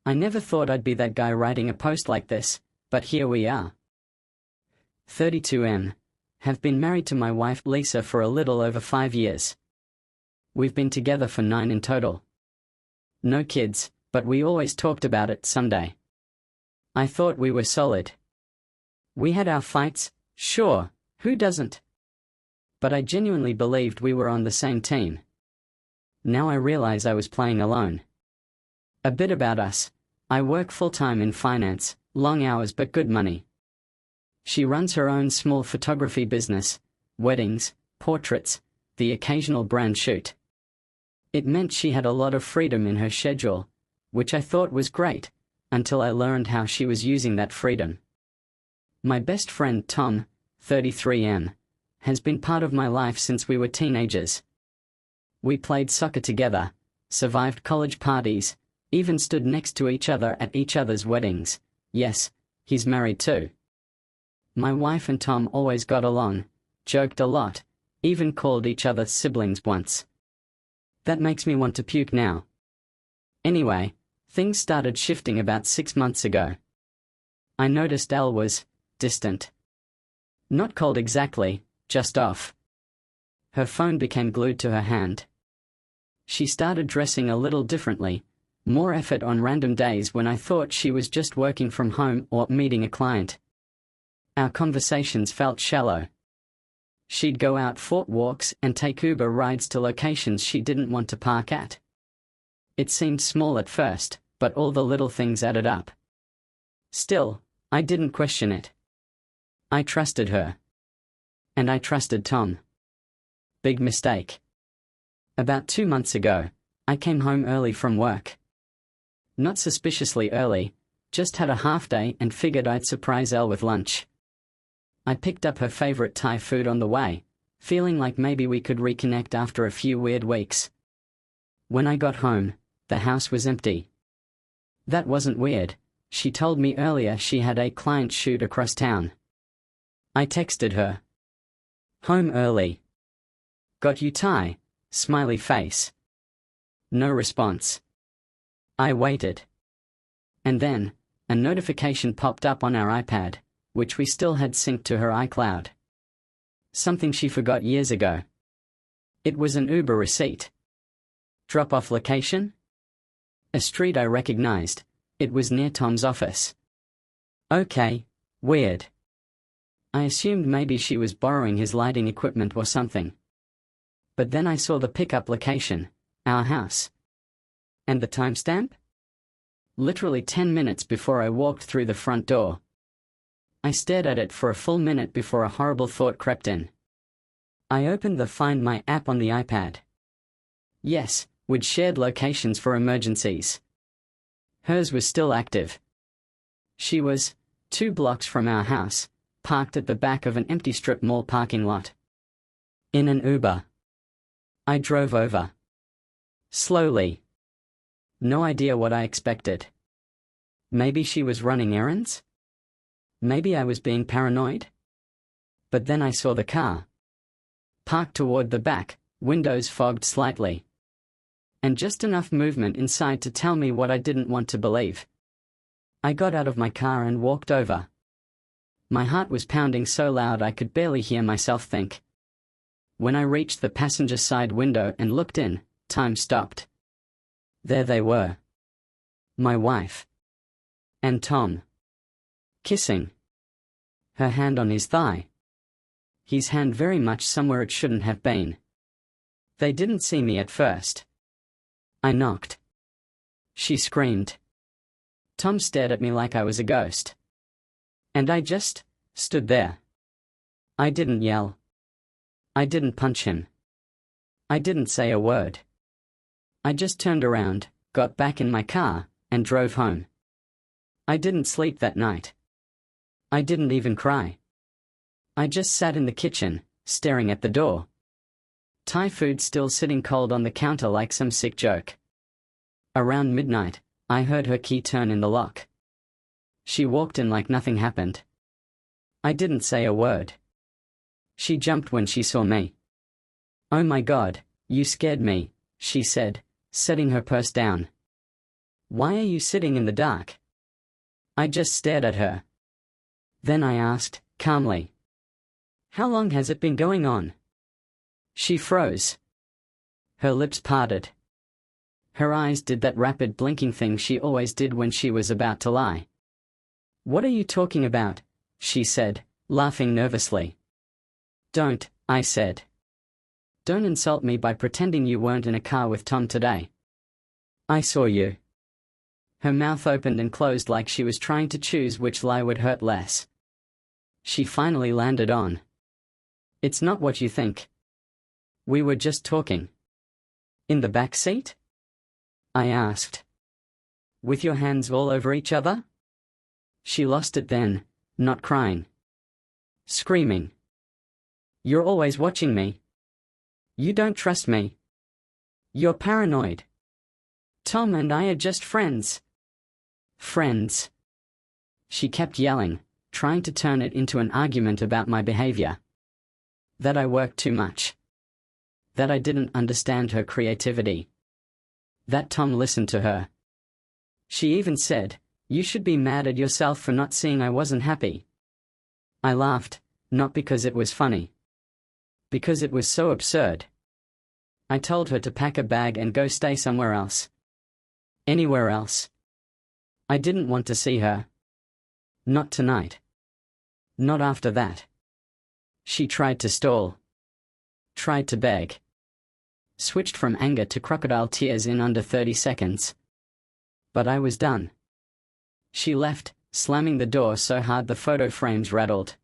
I never thought I'd be that guy writing a post like this, but here we are. 32M. Have been married to my wife Lisa for a little over 5 years. We've been together for 9 in total. No kids, but we always talked about it someday. I thought we were solid. We had our fights, sure, who doesn't? But I genuinely believed we were on the same team. Now I realize I was playing alone. A bit about us. I work full-time in finance, long hours but good money. She runs her own small photography business, weddings, portraits, the occasional brand shoot. It meant she had a lot of freedom in her schedule, which I thought was great, until I learned how she was using that freedom. My best friend Tom, 33M, has been part of my life since we were teenagers. We played soccer together, survived college parties, even stood next to each other at each other's weddings. Yes, he's married too. My wife and Tom always got along, joked a lot, even called each other siblings once. That makes me want to puke now. Anyway, things started shifting about 6 months ago. I noticed Elle was distant. Not cold exactly, just off. Her phone became glued to her hand. She started dressing a little differently, more effort on random days when I thought she was just working from home or meeting a client. Our conversations felt shallow. She'd go out for walks and take Uber rides to locations she didn't want to park at. It seemed small at first, but all the little things added up. Still, I didn't question it. I trusted her. And I trusted Tom. Big mistake. About 2 months ago, I came home early from work. Not suspiciously early, just had a half day and figured I'd surprise Elle with lunch. I picked up her favorite Thai food on the way, feeling like maybe we could reconnect after a few weird weeks. When I got home, the house was empty. That wasn't weird. She told me earlier she had a client shoot across town. I texted her. Home early. Got you Thai? Smiley face. No response. I waited. And then, a notification popped up on our iPad, which we still had synced to her iCloud. Something she forgot years ago. It was an Uber receipt. Drop-off location? A street I recognized. It was near Tom's office. Okay, weird. I assumed maybe she was borrowing his lighting equipment or something. But then I saw the pickup location, our house. And the timestamp? Literally 10 minutes before I walked through the front door. I stared at it for a full minute before a horrible thought crept in. I opened the Find My app on the iPad. Yes, we'd shared locations for emergencies. Hers was still active. She was 2 blocks from our house, parked at the back of an empty strip mall parking lot. In an Uber. I drove over. Slowly. No idea what I expected. Maybe she was running errands? Maybe I was being paranoid? But then I saw the car. Parked toward the back, windows fogged slightly. And just enough movement inside to tell me what I didn't want to believe. I got out of my car and walked over. My heart was pounding so loud I could barely hear myself think. When I reached the passenger side window and looked in, time stopped. There they were. My wife. And Tom. Kissing. Her hand on his thigh. His hand very much somewhere it shouldn't have been. They didn't see me at first. I knocked. She screamed. Tom stared at me like I was a ghost. And I just stood there. I didn't yell. I didn't punch him. I didn't say a word. I just turned around, got back in my car, and drove home. I didn't sleep that night. I didn't even cry. I just sat in the kitchen, staring at the door. Thai food still sitting cold on the counter like some sick joke. Around midnight, I heard her key turn in the lock. She walked in like nothing happened. I didn't say a word. She jumped when she saw me. "Oh my God, you scared me," she said, setting her purse down. Why are you sitting in the dark? I just stared at her. Then I asked, calmly, how long has it been going on? She froze. Her lips parted. Her eyes did that rapid blinking thing she always did when she was about to lie. What are you talking about? She said, laughing nervously. Don't, I said. Don't insult me by pretending you weren't in a car with Tom today. I saw you. Her mouth opened and closed like she was trying to choose which lie would hurt less. She finally landed on. It's not what you think. We were just talking. In the back seat? I asked. With your hands all over each other? She lost it then, not crying. Screaming. You're always watching me. You don't trust me. You're paranoid. Tom and I are just friends. Friends. She kept yelling, trying to turn it into an argument about my behavior. That I worked too much. That I didn't understand her creativity. That Tom listened to her. She even said, you should be mad at yourself for not seeing I wasn't happy. I laughed, not because it was funny. Because it was so absurd. I told her to pack a bag and go stay somewhere else. Anywhere else. I didn't want to see her. Not tonight. Not after that. She tried to stall. Tried to beg. Switched from anger to crocodile tears in under 30 seconds. But I was done. She left, slamming the door so hard the photo frames rattled.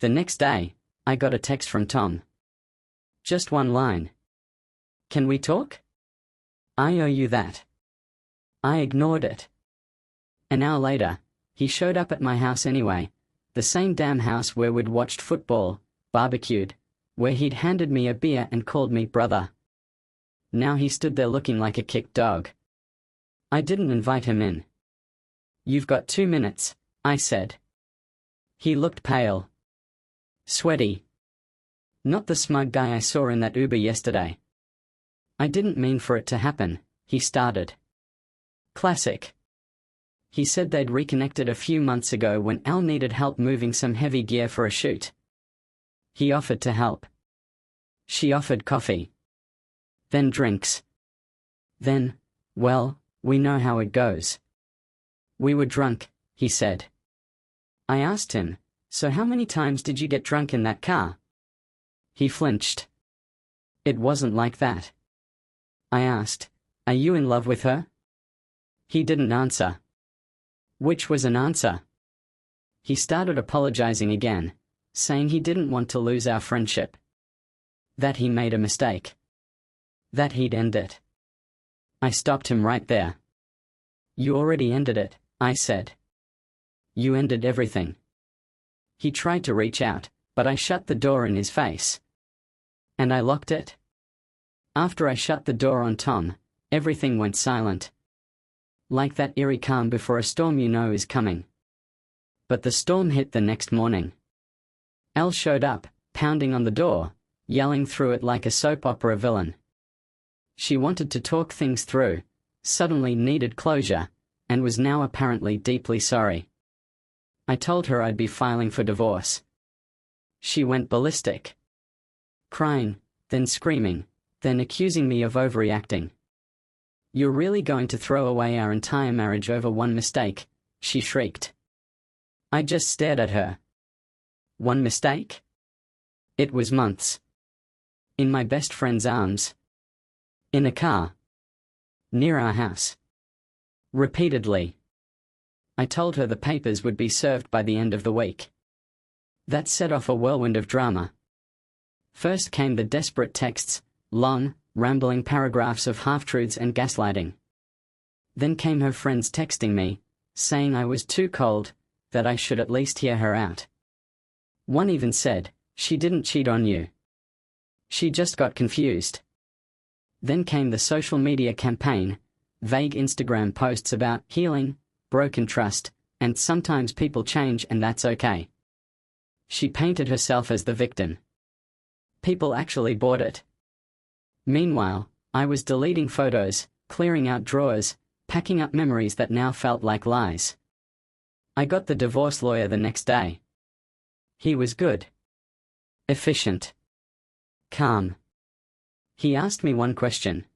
The next day, I got a text from Tom. Just one line. Can we talk? I owe you that. I ignored it. An hour later, he showed up at my house anyway, the same damn house where we'd watched football, barbecued, where he'd handed me a beer and called me brother. Now he stood there looking like a kicked dog. I didn't invite him in. You've got 2 minutes, I said. He looked pale. Sweaty. Not the smug guy I saw in that Uber yesterday. I didn't mean for it to happen, he started. Classic. He said they'd reconnected a few months ago when Al needed help moving some heavy gear for a shoot. He offered to help. She offered coffee. Then drinks. Then, well, we know how it goes. We were drunk, he said. I asked him, so how many times did you get drunk in that car? He flinched. It wasn't like that. I asked, are you in love with her? He didn't answer. Which was an answer. He started apologizing again, saying he didn't want to lose our friendship. That he made a mistake. That he'd end it. I stopped him right there. You already ended it, I said. You ended everything. He tried to reach out, but I shut the door in his face. And I locked it. After I shut the door on Tom, everything went silent. Like that eerie calm before a storm you know is coming. But the storm hit the next morning. Elle showed up, pounding on the door, yelling through it like a soap opera villain. She wanted to talk things through, suddenly needed closure, and was now apparently deeply sorry. I told her I'd be filing for divorce. She went ballistic. Crying, then screaming, then accusing me of overreacting. You're really going to throw away our entire marriage over one mistake, she shrieked. I just stared at her. One mistake? It was months. In my best friend's arms. In a car. Near our house. Repeatedly. I told her the papers would be served by the end of the week. That set off a whirlwind of drama. First came the desperate texts, long, rambling paragraphs of half-truths and gaslighting. Then came her friends texting me, saying I was too cold, that I should at least hear her out. One even said, she didn't cheat on you. She just got confused. Then came the social media campaign, vague Instagram posts about healing, broken trust, and sometimes people change and that's okay. She painted herself as the victim. People actually bought it. Meanwhile, I was deleting photos, clearing out drawers, packing up memories that now felt like lies. I got the divorce lawyer the next day. He was good. Efficient. Calm. He asked me one question.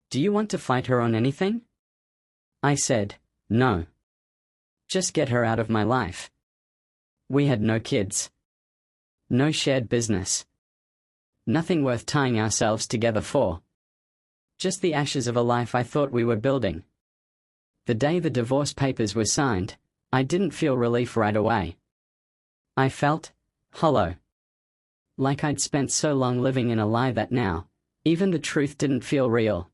"Do you want to fight her on anything?" I said, "No. Just get her out of my life." We had no kids. No shared business. Nothing worth tying ourselves together for. Just the ashes of a life I thought we were building. The day the divorce papers were signed, I didn't feel relief right away. I felt hollow. Like I'd spent so long living in a lie that now, even the truth didn't feel real.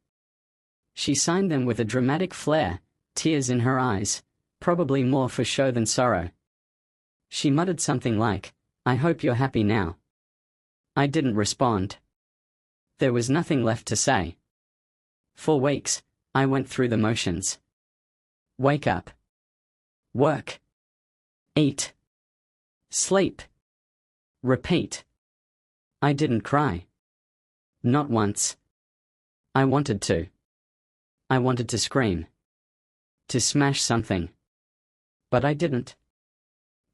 She signed them with a dramatic flair, tears in her eyes, probably more for show than sorrow. She muttered something like, "I hope you're happy now." I didn't respond. There was nothing left to say. For weeks, I went through the motions. Wake up. Work. Eat. Sleep. Repeat. I didn't cry. Not once. I wanted to. I wanted to scream. To smash something. But I didn't.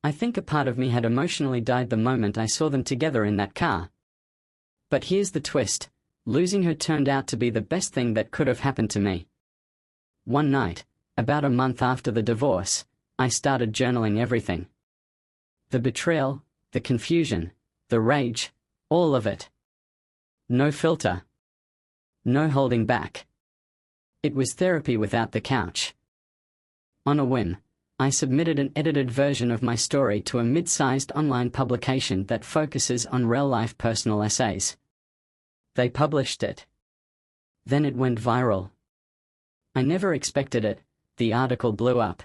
I think a part of me had emotionally died the moment I saw them together in that car. But here's the twist. Losing her turned out to be the best thing that could have happened to me. One night, about a month after the divorce, I started journaling everything. The betrayal, the confusion, the rage, all of it. No filter. No holding back. It was therapy without the couch. On a whim, I submitted an edited version of my story to a mid-sized online publication that focuses on real-life personal essays. They published it. Then it went viral. I never expected it. The article blew up.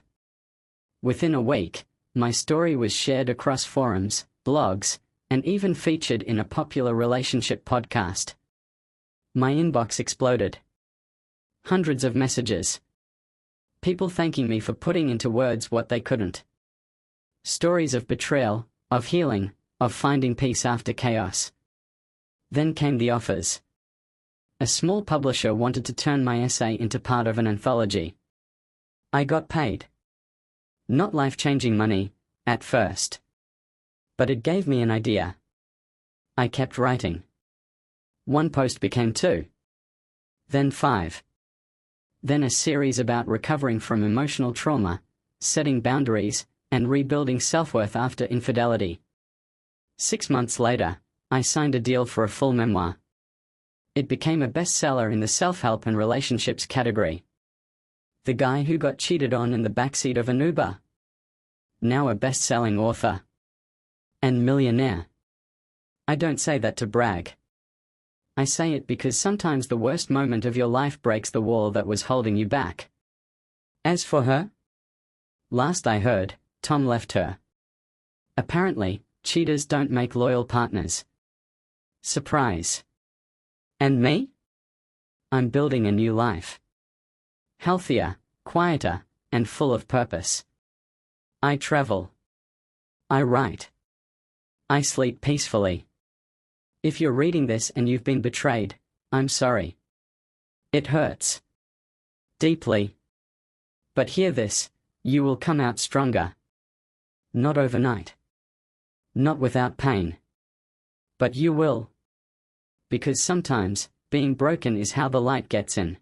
Within a week, my story was shared across forums, blogs, and even featured in a popular relationship podcast. My inbox exploded. Hundreds of messages. People thanking me for putting into words what they couldn't. Stories of betrayal, of healing, of finding peace after chaos. Then came the offers. A small publisher wanted to turn my essay into part of an anthology. I got paid. Not life-changing money, at first. But it gave me an idea. I kept writing. One post became 2. Then 5. Then a series about recovering from emotional trauma, setting boundaries, and rebuilding self-worth after infidelity. 6 months later, I signed a deal for a full memoir. It became a bestseller in the self-help and relationships category. The guy who got cheated on in the backseat of an Uber. Now a best-selling author. And millionaire. I don't say that to brag. I say it because sometimes the worst moment of your life breaks the wall that was holding you back. As for her? Last I heard, Tom left her. Apparently, cheaters don't make loyal partners. Surprise. And me? I'm building a new life. Healthier, quieter, and full of purpose. I travel. I write. I sleep peacefully. If you're reading this and you've been betrayed, I'm sorry. It hurts. Deeply. But hear this, you will come out stronger. Not overnight. Not without pain. But you will. Because sometimes, being broken is how the light gets in.